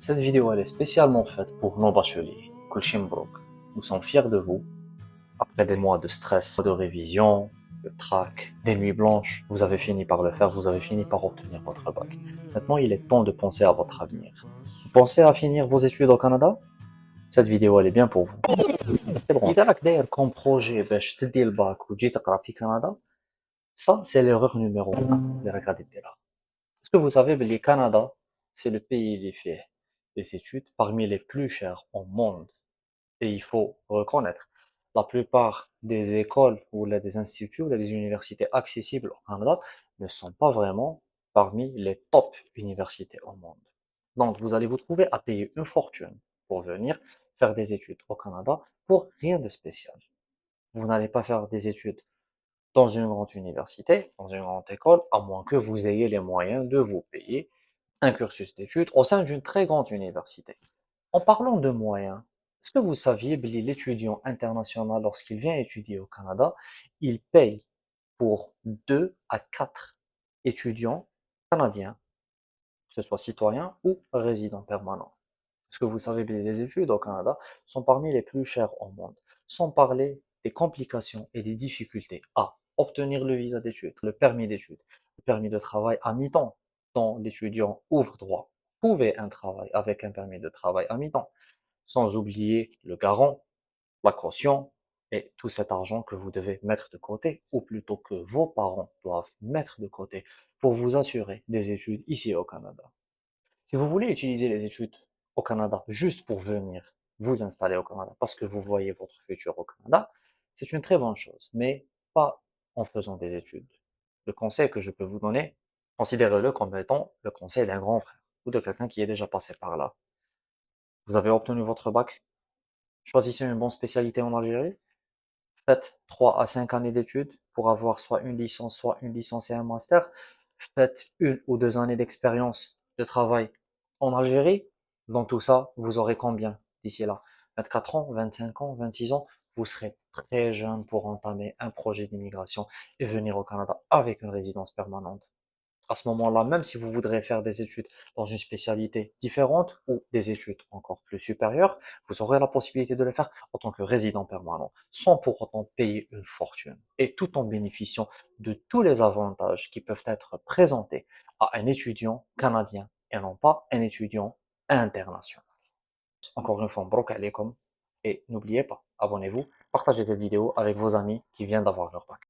Cette vidéo elle est spécialement faite pour nos bacheliers. Kulchim Brook. Nous sommes fiers de vous. Après des mois de stress, de révision, de trac, des nuits blanches, vous avez fini par le faire, vous avez fini par obtenir votre bac. Maintenant, il est temps de penser à votre avenir. Vous pensez à finir vos études au Canada? Cette vidéo elle est bien pour vous. C'est bon. إذا راك داير comme projet باش تدي الباك وتجي تقرا في كندا, ça c'est l'erreur numéro 1 اللي راك غادي ديرها. Est-ce que vous savez que le Canada, c'est le pays qui fait des études parmi les plus chers au monde? Et il faut reconnaître, la plupart des écoles ou des instituts ou des universités accessibles au Canada ne sont pas vraiment parmi les top universités au monde. Donc, vous allez vous trouver à payer une fortune pour venir faire des études au Canada pour rien de spécial. Vous n'allez pas faire des études dans une grande université, dans une grande école, à moins que vous ayez les moyens de vous payer un cursus d'études au sein d'une très grande université. En parlant de moyens, est-ce que vous saviez que l'étudiant international, lorsqu'il vient étudier au Canada, il paye pour 2 à 4 étudiants canadiens, que ce soit citoyens ou résidents permanents? Est-ce que vous savez que les études au Canada sont parmi les plus chères au monde, sans parler des complications et des difficultés à obtenir le visa d'études, le permis d'études, le permis de travail à mi-temps, dont l'étudiant ouvre droit, trouver un travail avec un permis de travail à mi-temps, sans oublier le garant, la caution et tout cet argent que vous devez mettre de côté, ou plutôt que vos parents doivent mettre de côté pour vous assurer des études ici au Canada. Si vous voulez utiliser les études au Canada juste pour venir vous installer au Canada parce que vous voyez votre futur au Canada, c'est une très bonne chose, mais pas en faisant des études. Le conseil que je peux vous donner, considérez-le comme étant le conseil d'un grand frère ou de quelqu'un qui est déjà passé par là. Vous avez obtenu votre bac, choisissez une bonne spécialité en Algérie, faites 3 à 5 années d'études pour avoir soit une licence et un master. Faites 1 ou 2 années d'expérience de travail en Algérie. Dans tout ça, vous aurez combien d'ici là? 24 ans, 25 ans, 26 ans? Vous serez très jeune pour entamer un projet d'immigration et venir au Canada avec une résidence permanente. À ce moment-là, même si vous voudrez faire des études dans une spécialité différente ou des études encore plus supérieures, vous aurez la possibilité de le faire en tant que résident permanent, sans pour autant payer une fortune, et tout en bénéficiant de tous les avantages qui peuvent être présentés à un étudiant canadien et non pas un étudiant international. Encore une fois, Mbrok alaikum, et n'oubliez pas, abonnez-vous, partagez cette vidéo avec vos amis qui viennent d'avoir leur bac.